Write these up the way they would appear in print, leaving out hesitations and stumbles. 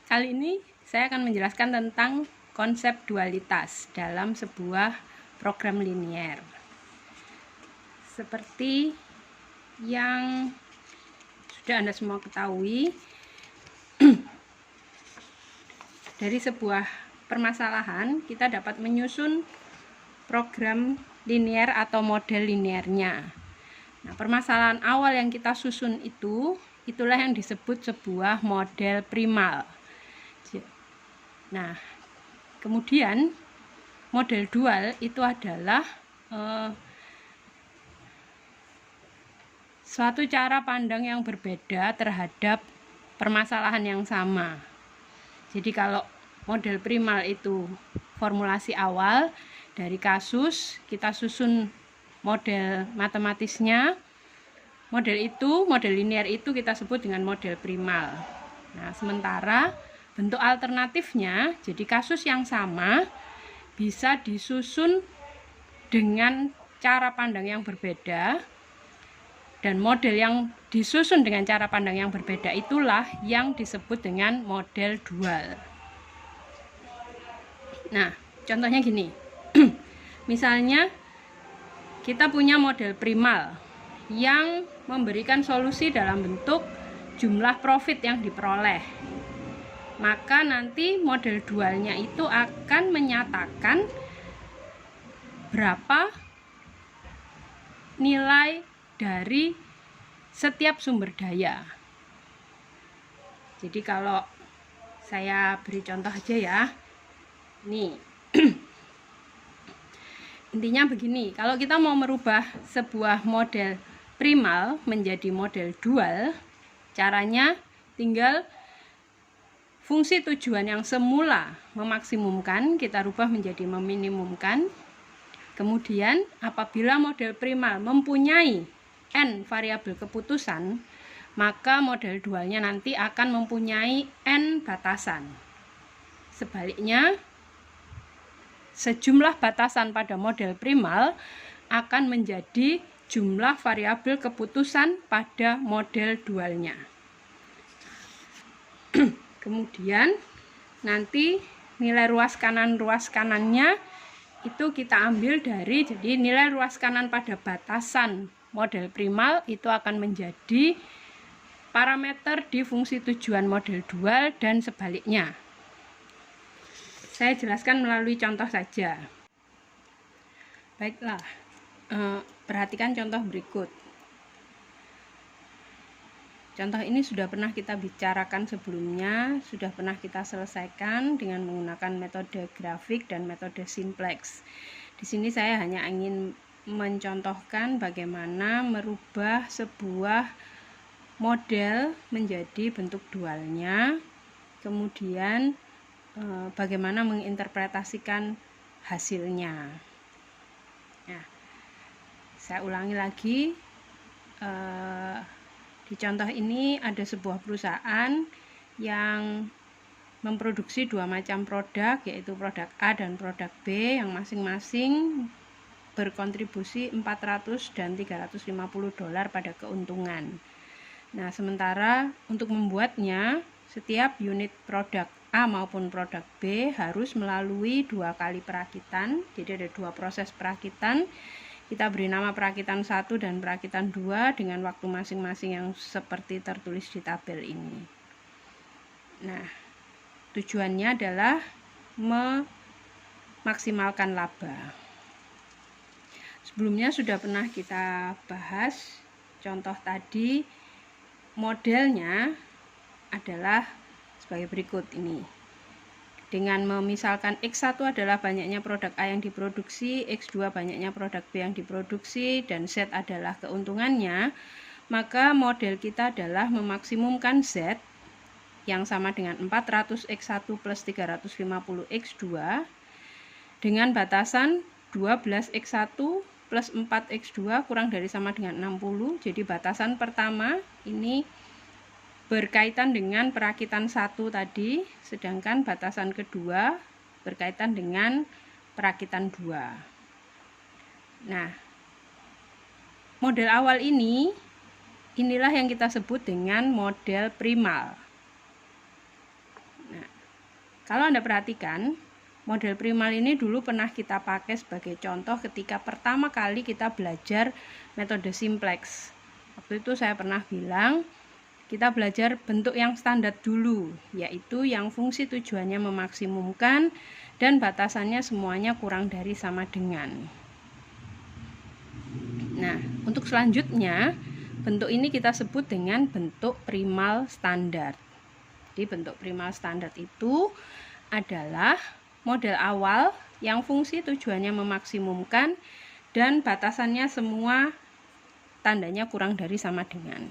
Kali ini saya akan menjelaskan tentang konsep dualitas dalam sebuah program linier. Seperti yang sudah Anda semua ketahui, dari sebuah permasalahan kita dapat menyusun program linier atau model liniernya. Nah, permasalahan awal yang kita susun itulah yang disebut sebuah model primal. Nah, kemudian model dual itu adalah suatu cara pandang yang berbeda terhadap permasalahan yang sama. Jadi kalau model primal itu formulasi awal dari kasus, kita susun model matematisnya. Model linier itu kita sebut dengan model primal. Nah, sementara bentuk alternatifnya, jadi kasus yang sama bisa disusun dengan cara pandang yang berbeda, dan model yang disusun dengan cara pandang yang berbeda itulah yang disebut dengan model dual. Nah, contohnya gini. Misalnya kita punya model primal yang memberikan solusi dalam bentuk jumlah profit yang diperoleh. Maka nanti model dualnya itu akan menyatakan berapa nilai dari setiap sumber daya. Jadi kalau saya beri contoh aja ya. Nih. Intinya begini, kalau kita mau merubah sebuah model primal menjadi model dual, caranya tinggal fungsi tujuan yang semula memaksimumkan kita rubah menjadi meminimumkan. Kemudian apabila model primal mempunyai n variabel keputusan, maka model dualnya nanti akan mempunyai n batasan. Sebaliknya, sejumlah batasan pada model primal akan menjadi jumlah variabel keputusan pada model dualnya. Kemudian nanti nilai ruas kanannya itu kita ambil dari, jadi nilai ruas kanan pada batasan model primal itu akan menjadi parameter di fungsi tujuan model dual dan sebaliknya. Saya jelaskan melalui contoh saja. Baiklah, perhatikan contoh berikut. Contoh ini sudah pernah kita bicarakan sebelumnya, sudah pernah kita selesaikan dengan menggunakan metode grafik dan metode simplex. Di sini saya hanya ingin mencontohkan bagaimana merubah sebuah model menjadi bentuk dualnya, kemudian bagaimana menginterpretasikan hasilnya. Nah, saya ulangi lagi. Di contoh ini ada sebuah perusahaan yang memproduksi dua macam produk, yaitu produk A dan produk B, yang masing-masing berkontribusi 400 dan 350 dolar pada keuntungan. Nah, sementara untuk membuatnya, setiap unit produk A maupun produk B harus melalui 2 kali perakitan. Jadi ada 2 proses perakitan. Kita beri nama perakitan 1 dan perakitan 2 dengan waktu masing-masing yang seperti tertulis di tabel ini. Nah, tujuannya adalah memaksimalkan laba. Sebelumnya sudah pernah kita bahas contoh tadi. Modelnya adalah sebagai berikut ini. Dengan memisalkan X1 adalah banyaknya produk A yang diproduksi, X2 banyaknya produk B yang diproduksi, dan Z adalah keuntungannya, maka model kita adalah memaksimumkan Z yang sama dengan 400 X1 plus 350 X2 dengan batasan 12 X1 plus 4 X2 kurang dari sama dengan 60. Jadi batasan pertama ini berkaitan dengan perakitan 1 tadi, sedangkan batasan kedua berkaitan dengan perakitan 2. Nah, model awal inilah yang kita sebut dengan model primal. Nah, Kalau Anda perhatikan, model primal ini dulu pernah kita pakai sebagai contoh ketika pertama kali kita belajar metode simplex. Waktu itu saya pernah bilang, kita belajar bentuk yang standar dulu, yaitu yang fungsi tujuannya memaksimumkan dan batasannya semuanya kurang dari sama dengan. Nah, untuk selanjutnya, bentuk ini kita sebut dengan bentuk primal standar. Jadi bentuk primal standar itu adalah model awal yang fungsi tujuannya memaksimumkan dan batasannya semua tandanya kurang dari sama dengan.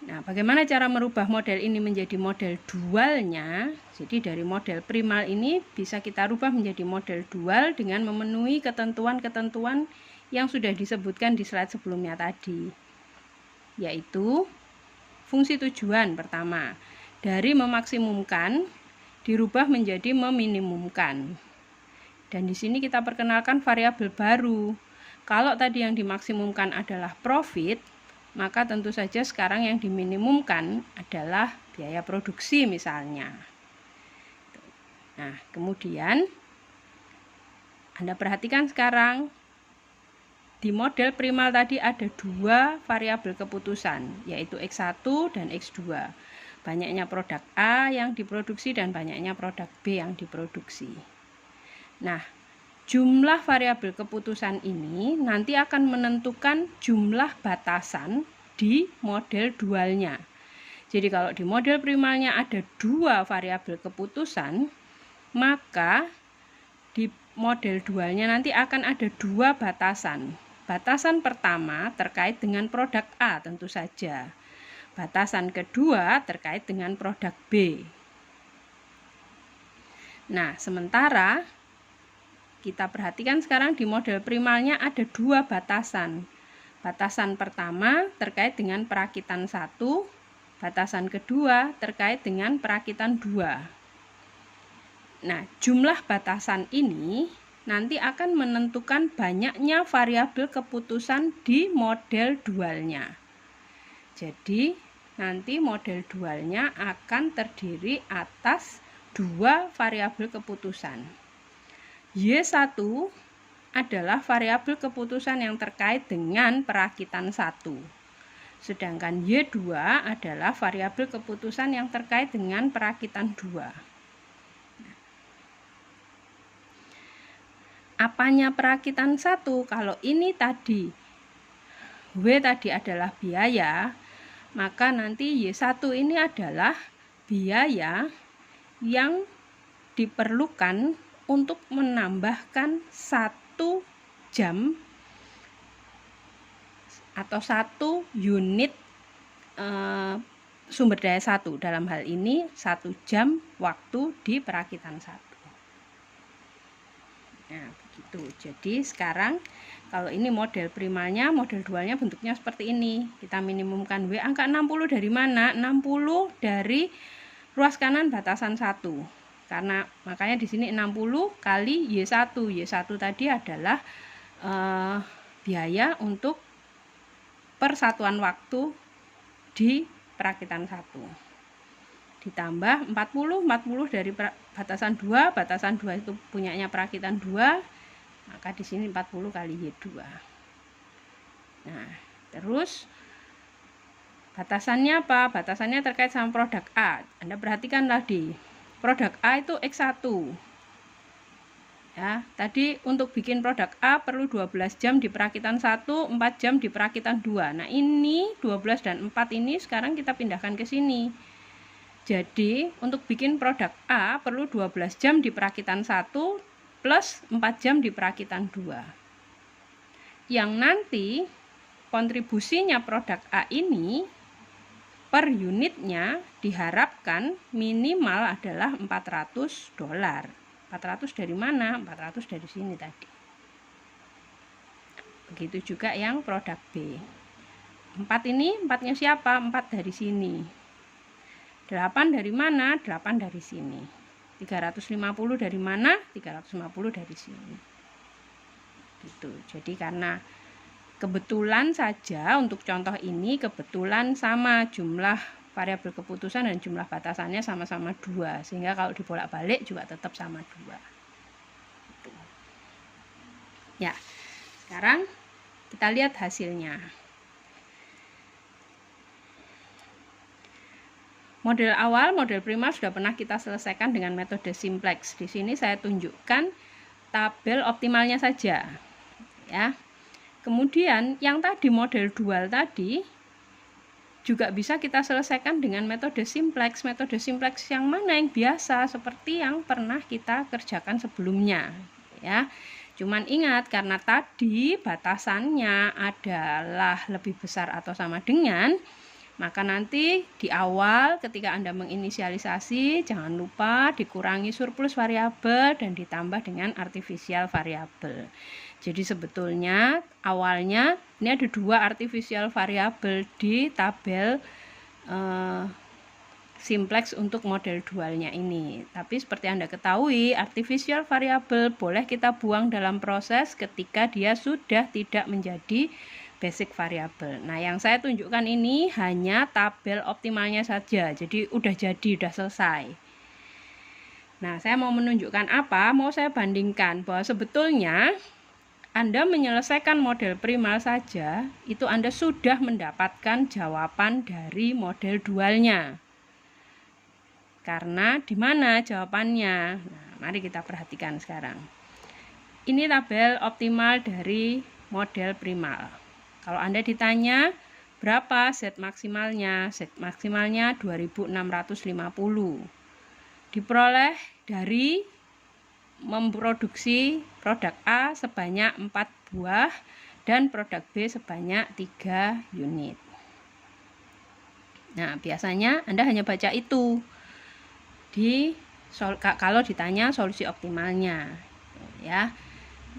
Nah, bagaimana cara merubah model ini menjadi model dualnya? Jadi dari model primal ini bisa kita rubah menjadi model dual dengan memenuhi ketentuan-ketentuan yang sudah disebutkan di slide sebelumnya tadi. Yaitu fungsi tujuan pertama, dari memaksimumkan dirubah menjadi meminimumkan. Dan di sini kita perkenalkan variabel baru. Kalau tadi yang dimaksimumkan adalah profit, maka tentu saja sekarang yang diminimumkan adalah biaya produksi misalnya. Nah, kemudian Anda perhatikan sekarang di model primal tadi ada dua variabel keputusan, yaitu X1 dan X2. Banyaknya produk A yang diproduksi dan banyaknya produk B yang diproduksi. Nah, jumlah variabel keputusan ini nanti akan menentukan jumlah batasan di model dualnya. Jadi kalau di model primalnya ada dua variabel keputusan, maka di model dualnya nanti akan ada dua batasan. Batasan pertama terkait dengan produk A tentu saja. Batasan kedua terkait dengan produk B. Nah, sementara kita perhatikan sekarang di model primalnya ada dua batasan. Batasan pertama terkait dengan perakitan 1, batasan kedua terkait dengan perakitan 2. Nah, jumlah batasan ini nanti akan menentukan banyaknya variabel keputusan di model dualnya. Jadi, nanti model dualnya akan terdiri atas dua variabel keputusan. Y1 adalah variabel keputusan yang terkait dengan perakitan 1. Sedangkan Y2 adalah variabel keputusan yang terkait dengan perakitan 2. Apanya perakitan 1? Kalau ini tadi, W tadi adalah biaya, maka nanti Y1 ini adalah biaya yang diperlukan untuk menambahkan 1 jam atau 1 unit sumber daya 1. Dalam hal ini 1 jam waktu di perakitan 1. Nah, begitu. Jadi sekarang kalau ini model primalnya, model dualnya bentuknya seperti ini. Kita minimumkan W. Angka 60 dari mana? 60 dari ruas kanan batasan 1. Karena makanya di sini 60 kali Y1. Y1 tadi adalah biaya untuk persatuan waktu di perakitan 1. Ditambah 40 dari batasan 2. Batasan 2 itu punyanya perakitan 2. Maka di sini 40 kali Y2. Nah, terus batasannya apa? Batasannya terkait sama produk A. Anda perhatikan tadi. Produk A itu X1. Ya, tadi untuk bikin produk A perlu 12 jam di perakitan 1, 4 jam di perakitan 2. Nah, ini 12 dan 4 ini sekarang kita pindahkan ke sini. Jadi, untuk bikin produk A perlu 12 jam di perakitan 1 plus 4 jam di perakitan 2. Yang nanti kontribusinya produk A ini per unitnya diharapkan minimal adalah $400. 400 dari mana? 400 dari sini tadi. Begitu juga yang produk B. 4 ini, 4-nya siapa? 4 dari sini. 8 dari mana? 8 dari sini. 350 dari mana? 350 dari sini. Gitu. Jadi karena kebetulan saja untuk contoh ini kebetulan sama jumlah variabel keputusan dan jumlah batasannya sama-sama 2, sehingga kalau dibolak-balik juga tetap sama 2. Ya, sekarang kita lihat hasilnya. Model awal, model primal sudah pernah kita selesaikan dengan metode simplex. Di sini saya tunjukkan tabel optimalnya saja. Ya. Kemudian yang tadi model dual tadi juga bisa kita selesaikan dengan metode simplex. Metode simplex yang mana yang biasa seperti yang pernah kita kerjakan sebelumnya. Ya. Cuman ingat, karena tadi batasannya adalah lebih besar atau sama dengan, maka nanti di awal ketika Anda menginisialisasi, jangan lupa dikurangi surplus variabel dan ditambah dengan artificial variabel. Jadi sebetulnya awalnya ini ada 2 artificial variabel di tabel simplex untuk model dualnya ini. Tapi seperti Anda ketahui, artificial variabel boleh kita buang dalam proses ketika dia sudah tidak menjadi basic variable. Nah, yang saya tunjukkan ini hanya tabel optimalnya saja. Jadi udah selesai. Nah, saya mau menunjukkan apa? Mau saya bandingkan bahwa sebetulnya Anda menyelesaikan model primal saja, itu Anda sudah mendapatkan jawaban dari model dualnya. Karena di mana jawabannya? Nah, mari kita perhatikan sekarang. Ini tabel optimal dari model primal. Kalau Anda ditanya berapa Z maksimalnya? Z maksimalnya 2650. Diperoleh dari memproduksi produk A sebanyak 4 buah dan produk B sebanyak 3 unit. Nah, biasanya Anda hanya baca itu kalau ditanya solusi optimalnya, ya.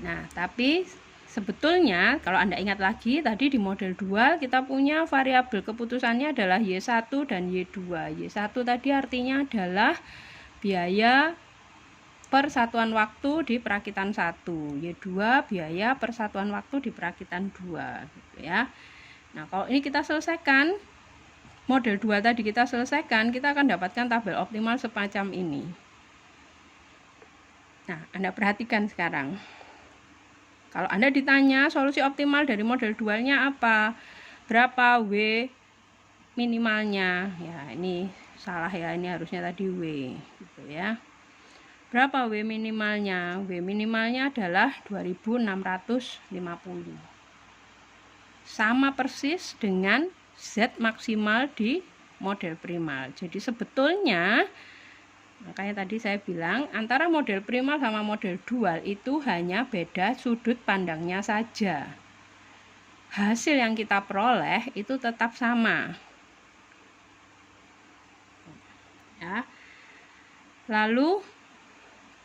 Nah, tapi sebetulnya kalau Anda ingat lagi tadi di model dual kita punya variabel keputusannya adalah Y1 dan Y2. Y1 tadi artinya adalah biaya per satuan waktu di perakitan 1. Y2 biaya per satuan waktu di perakitan 2, gitu ya. Nah, kalau ini kita selesaikan, model dual tadi kita selesaikan, kita akan dapatkan tabel optimal semacam ini. Nah, Anda perhatikan sekarang. Kalau Anda ditanya solusi optimal dari model dualnya apa? Berapa W minimalnya? Ya, ini salah ya, ini harusnya tadi W, gitu ya. Berapa W minimalnya? W minimalnya adalah 2650. Sama persis dengan Z maksimal di model primal. Jadi sebetulnya, makanya tadi saya bilang antara model primal sama model dual itu hanya beda sudut pandangnya saja. Hasil yang kita peroleh itu tetap sama. Ya. Lalu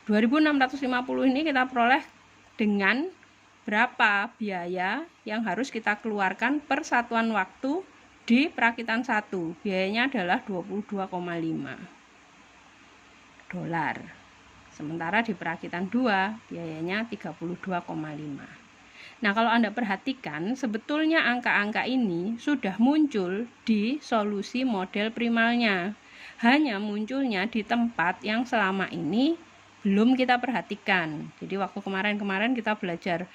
2650 ini kita peroleh dengan berapa biaya yang harus kita keluarkan per satuan waktu di perakitan 1. Biayanya adalah 22,5 dolar. Sementara di perakitan 2 biayanya 32,5. Nah, kalau Anda perhatikan, sebetulnya angka-angka ini sudah muncul di solusi model primalnya. Hanya munculnya di tempat yang selama ini belum kita perhatikan. Jadi waktu kemarin kita belajar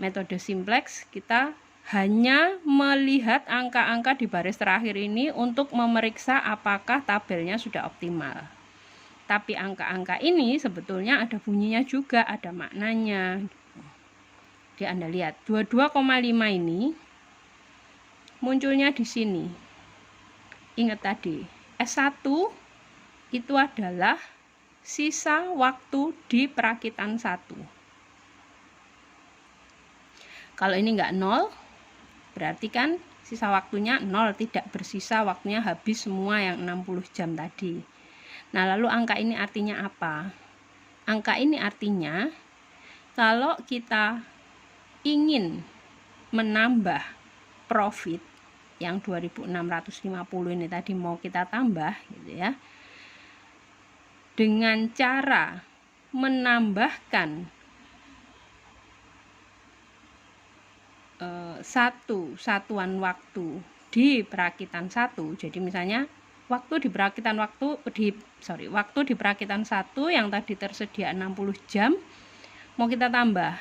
metode simplex, kita hanya melihat angka-angka di baris terakhir ini untuk memeriksa apakah tabelnya sudah optimal. Tapi angka-angka ini sebetulnya ada bunyinya juga, ada maknanya. Jadi Anda lihat 22,5 ini munculnya di sini. Ingat tadi, S1 itu adalah sisa waktu di perakitan 1. Kalau ini enggak 0, berarti kan sisa waktunya 0, tidak bersisa, waktunya habis semua yang 60 jam tadi. Nah, lalu angka ini artinya apa? Angka ini artinya kalau kita ingin menambah profit yang 2650 ini tadi mau kita tambah, gitu ya. Dengan cara menambahkan satu satuan waktu di perakitan 1. Jadi misalnya waktu di perakitan perakitan 1 yang tadi tersedia 60 jam mau kita tambah.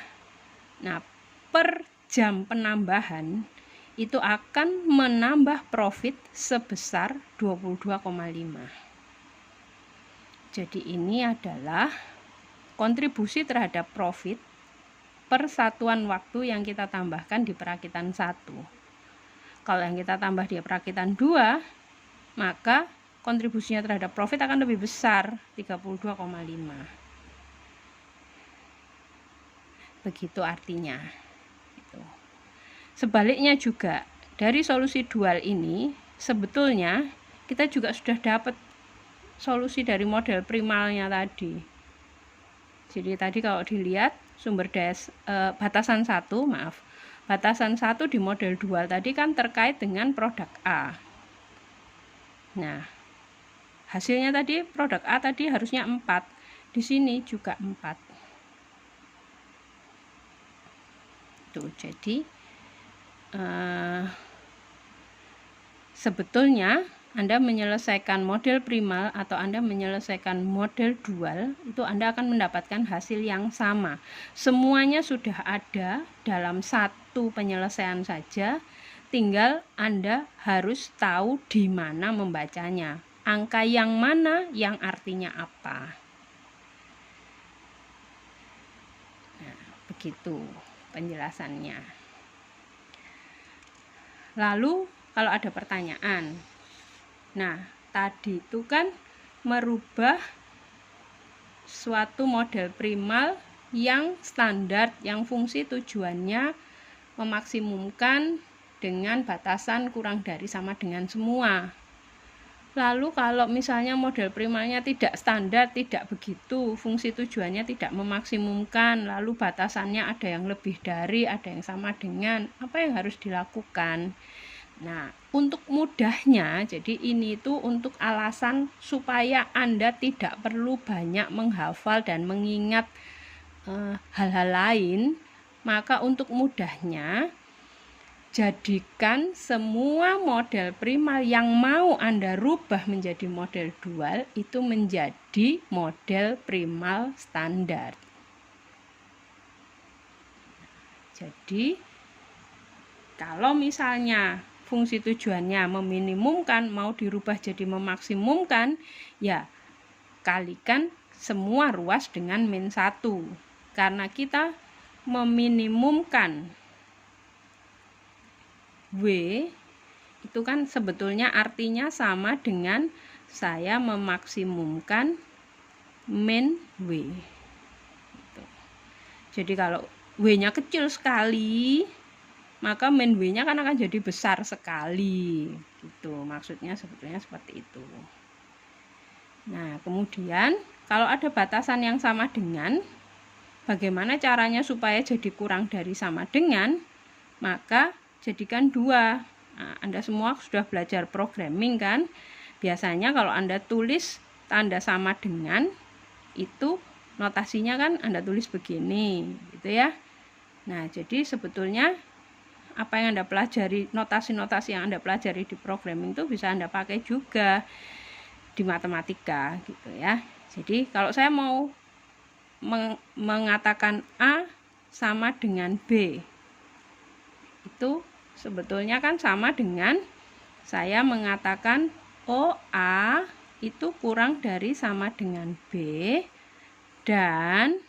Nah, per jam penambahan itu akan menambah profit sebesar 22,5. Jadi ini adalah kontribusi terhadap profit per satuan waktu yang kita tambahkan di perakitan 1. Kalau yang kita tambah di perakitan 2, maka kontribusinya terhadap profit akan lebih besar, 32,5. Begitu artinya. Sebaliknya juga, dari solusi dual ini sebetulnya kita juga sudah dapat solusi dari model primalnya tadi. Jadi tadi kalau dilihat sumber daya batasan 1 di model dual tadi kan terkait dengan produk A. Nah, hasilnya tadi produk A tadi harusnya 4. Di sini juga 4. Tuh, jadi sebetulnya Anda menyelesaikan model primal atau Anda menyelesaikan model dual, itu Anda akan mendapatkan hasil yang sama. Semuanya sudah ada dalam satu penyelesaian saja, tinggal Anda harus tahu di mana membacanya. Angka yang mana yang artinya apa. Nah, begitu penjelasannya. Lalu kalau ada pertanyaan, nah tadi itu kan merubah suatu model primal yang standar, yang fungsi tujuannya memaksimumkan dengan batasan kurang dari sama dengan semua. Lalu kalau misalnya model primalnya tidak standar, tidak begitu, fungsi tujuannya tidak memaksimumkan, lalu batasannya ada yang lebih dari, ada yang sama dengan, apa yang harus dilakukan? Nah, untuk mudahnya, jadi ini tuh untuk alasan supaya Anda tidak perlu banyak menghafal dan mengingat hal-hal lain, maka untuk mudahnya, jadikan semua model primal yang mau Anda rubah menjadi model dual itu menjadi model primal standar. Jadi, kalau misalnya fungsi tujuannya meminimumkan mau dirubah jadi memaksimumkan, ya kalikan semua ruas dengan min 1. Karena kita meminimumkan W itu kan sebetulnya artinya sama dengan saya memaksimumkan min W. Jadi kalau W-nya kecil sekali, maka min W-nya kan akan jadi besar sekali. Gitu. Maksudnya sebetulnya seperti itu. Nah, kemudian kalau ada batasan yang sama dengan, bagaimana caranya supaya jadi kurang dari sama dengan? Maka jadikan 2. Nah, Anda semua sudah belajar programming kan? Biasanya kalau Anda tulis tanda sama dengan, itu notasinya kan Anda tulis begini, gitu ya. Nah, jadi sebetulnya apa yang Anda pelajari, notasi-notasi yang Anda pelajari di programming itu bisa Anda pakai juga di matematika, gitu ya. Jadi kalau saya mau mengatakan A sama dengan B, itu sebetulnya kan sama dengan saya mengatakan A itu kurang dari sama dengan B dan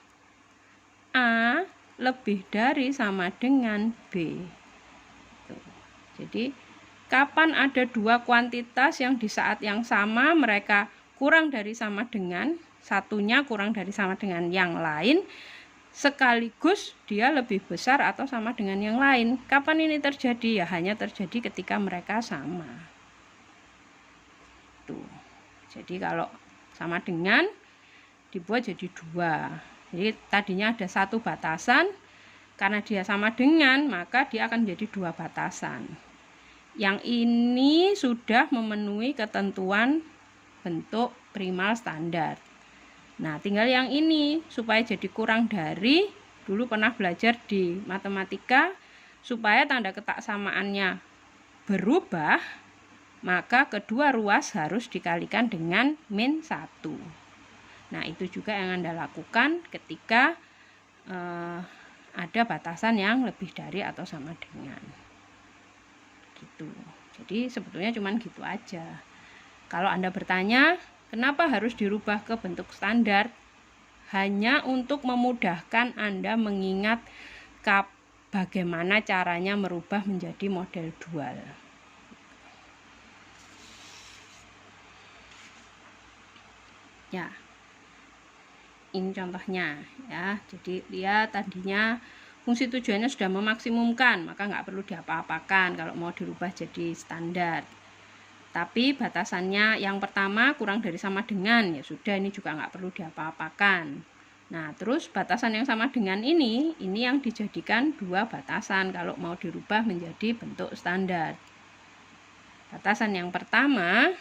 A lebih dari sama dengan B. Jadi kapan ada dua kuantitas yang di saat yang sama mereka kurang dari sama dengan, satunya kurang dari sama dengan yang lain, sekaligus dia lebih besar atau sama dengan yang lain. Kapan ini terjadi? Ya hanya terjadi ketika mereka sama. Tuh. Jadi kalau sama dengan dibuat jadi 2. Jadi tadinya ada 1 batasan, karena dia sama dengan maka dia akan jadi 2 batasan. Yang ini sudah memenuhi ketentuan bentuk primal standar. Nah, tinggal yang ini supaya jadi kurang dari, dulu pernah belajar di matematika, supaya tanda ketaksamaannya berubah, maka kedua ruas harus dikalikan dengan min 1. Nah, itu juga yang Anda lakukan ketika ada batasan yang lebih dari atau sama dengan. Gitu. Jadi sebetulnya cuman gitu aja. Kalau Anda bertanya, kenapa harus dirubah ke bentuk standar? Hanya untuk memudahkan Anda mengingat bagaimana caranya merubah menjadi model dual. Ya, ini contohnya ya. Jadi lihat tadinya fungsi tujuannya sudah memaksimumkan, maka nggak perlu diapa-apakan kalau mau dirubah jadi standar. Tapi batasannya yang pertama kurang dari sama dengan, ya sudah, ini juga nggak perlu diapa-apakan. Nah, terus batasan yang sama dengan ini yang dijadikan dua batasan kalau mau dirubah menjadi bentuk standar. Batasan yang pertama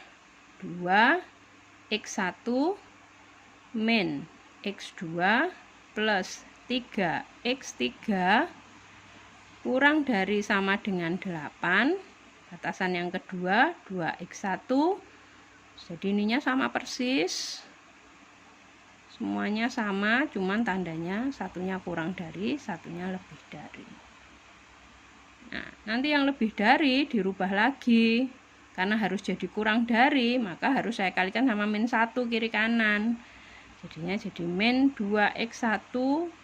2x1 min x2 plus 3x3 kurang dari sama dengan 8. Batasan yang kedua 2x1. Jadi ininya sama persis. Semuanya sama, cuman tandanya satunya kurang dari, satunya lebih dari. Nah, nanti yang lebih dari dirubah lagi. Karena harus jadi kurang dari, maka harus saya kalikan sama min 1 kiri kanan. Jadinya jadi min 2x1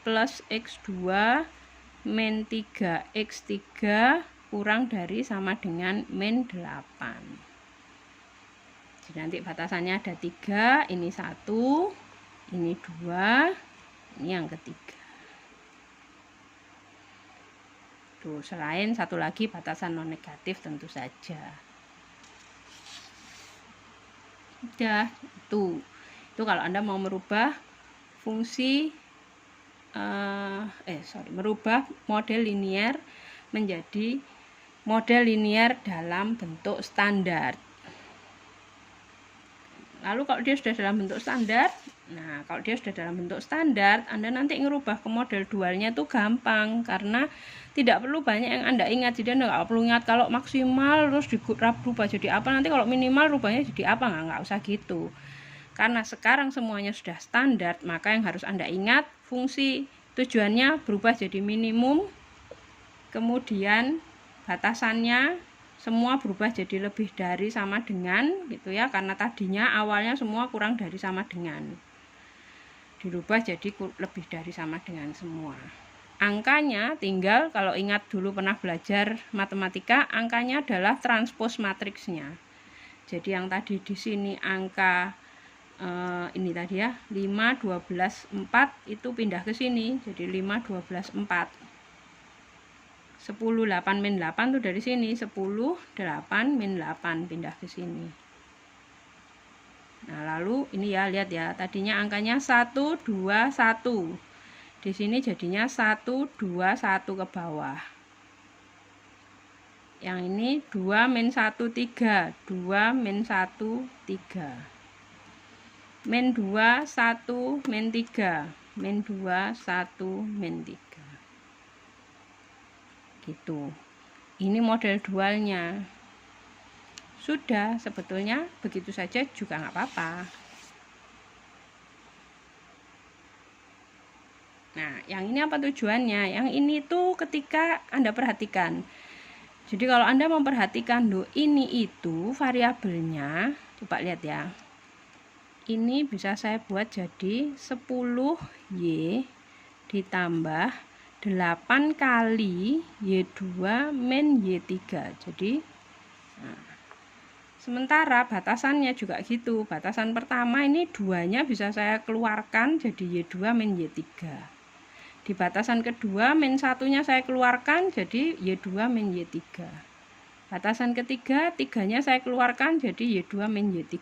plus x2 min 3x3 kurang dari sama dengan min 8. Jadi nanti batasannya ada 3, ini 1, ini 2, ini yang ketiga. Tuh, selain satu lagi batasan non negatif tentu saja. Udah, itu kalau Anda mau merubah fungsi merubah model linier menjadi model linier dalam bentuk standar. Lalu kalau dia sudah dalam bentuk standar, Anda nanti ngerubah ke model dualnya itu gampang, karena tidak perlu banyak yang Anda ingat. Jadi Anda nggak perlu ingat kalau maksimal terus dirubah jadi apa, nanti kalau minimal rubahnya jadi apa, nggak usah gitu. Karena sekarang semuanya sudah standar, maka yang harus Anda ingat fungsi tujuannya berubah jadi minimum, kemudian batasannya semua berubah jadi lebih dari sama dengan, gitu ya, karena tadinya awalnya semua kurang dari sama dengan, dirubah jadi lebih dari sama dengan semua. Angkanya tinggal, kalau ingat dulu pernah belajar matematika, angkanya adalah transpos matriksnya. Jadi yang tadi di sini angka ini tadi ya, 5, 12, 4 itu pindah ke sini, jadi 5, 12, 4. 10, 8, min 8 tuh dari sini, 10, 8, min 8 pindah ke sini. Nah, lalu ini ya, lihat ya, tadinya angkanya 1, 2, 1. Di sini jadinya 1, 2, 1 ke bawah. Yang ini 2, min 1, 3. 2, min 1, 3. Min 2, 1, min 3. Min 2, 1, min 3. Gitu. Ini model dualnya. Sudah, sebetulnya begitu saja juga nggak apa-apa. Nah, yang ini apa tujuannya? Yang ini tuh ketika Anda perhatikan. Jadi kalau Anda memperhatikan ini itu variabelnya, coba lihat ya. Ini bisa saya buat jadi 10Y ditambah 8 kali Y2 min Y3. Jadi sementara batasannya juga gitu. Batasan pertama ini 2-nya bisa saya keluarkan jadi Y2 min Y3. Di batasan kedua min 1-nya saya keluarkan jadi Y2 min Y3. Batasan ketiga, 3-nya saya keluarkan jadi Y2 min Y3.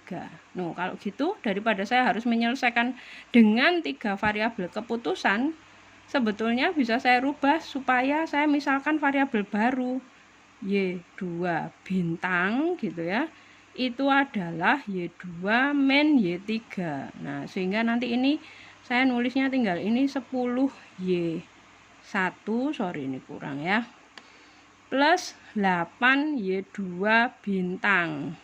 Nah, kalau gitu daripada saya harus menyelesaikan dengan 3 variabel keputusan, sebetulnya bisa saya rubah supaya saya misalkan variabel baru Y2 bintang gitu ya. Itu adalah Y2 min Y3. Nah, sehingga nanti ini saya nulisnya tinggal ini 10Y1, sorry ini kurang ya, plus 8Y2 bintang.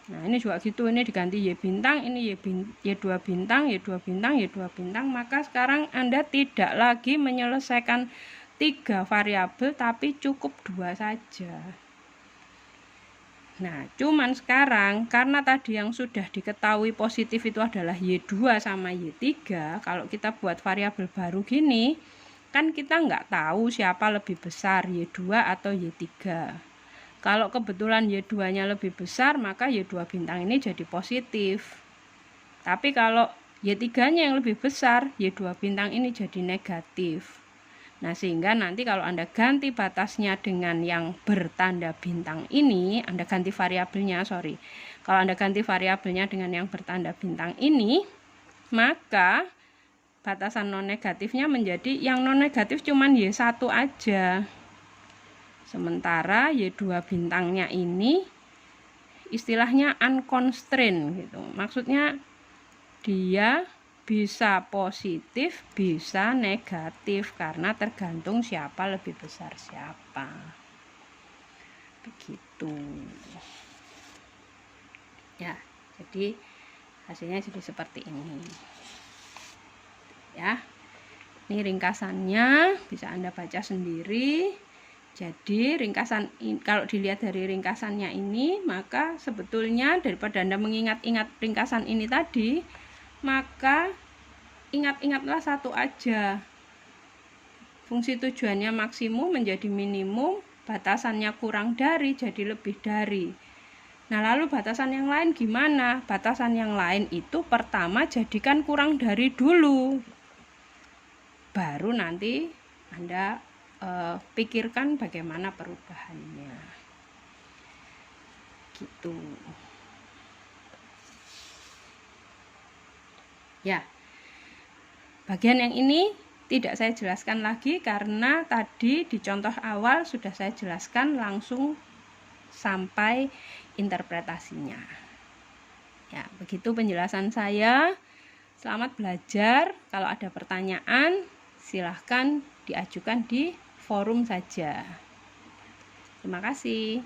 Nah, ini juga gitu, ini diganti Y bintang, ini Y2 bintang, Y2 bintang, Y2 bintang. Maka sekarang Anda tidak lagi menyelesaikan 3 variabel, tapi cukup 2 saja. Nah, cuman sekarang karena tadi yang sudah diketahui positif itu adalah Y2 sama Y3, kalau kita buat variabel baru gini, kan kita nggak tahu siapa lebih besar, Y2 atau Y3. Kalau kebetulan Y2-nya lebih besar, maka Y2 bintang ini jadi positif. Tapi kalau Y3-nya yang lebih besar, Y2 bintang ini jadi negatif. Nah, sehingga nanti kalau Anda ganti batasnya dengan yang bertanda bintang ini, Anda ganti variabelnya, Kalau Anda ganti variabelnya dengan yang bertanda bintang ini, maka batasan non negatifnya menjadi yang non negatif cuman Y1 aja. Sementara Y2 bintangnya ini istilahnya unconstrained gitu. Maksudnya dia bisa positif, bisa negatif karena tergantung siapa lebih besar siapa. Begitu. Ya, jadi hasilnya jadi seperti ini. Ya. Ini ringkasannya, bisa Anda baca sendiri. Jadi ringkasan kalau dilihat dari ringkasannya ini, maka sebetulnya daripada Anda mengingat-ingat ringkasan ini tadi, maka ingat-ingatlah satu aja. Fungsi tujuannya maksimum menjadi minimum, batasannya kurang dari jadi lebih dari. Nah, lalu batasan yang lain gimana? Batasan yang lain itu pertama jadikan kurang dari dulu. Baru nanti Anda pikirkan bagaimana perubahannya. Gitu. Ya. Bagian yang ini tidak saya jelaskan lagi karena tadi di contoh awal sudah saya jelaskan langsung sampai interpretasinya. Ya, begitu penjelasan saya. Selamat belajar. Kalau ada pertanyaan, silahkan diajukan di forum saja. Terima kasih.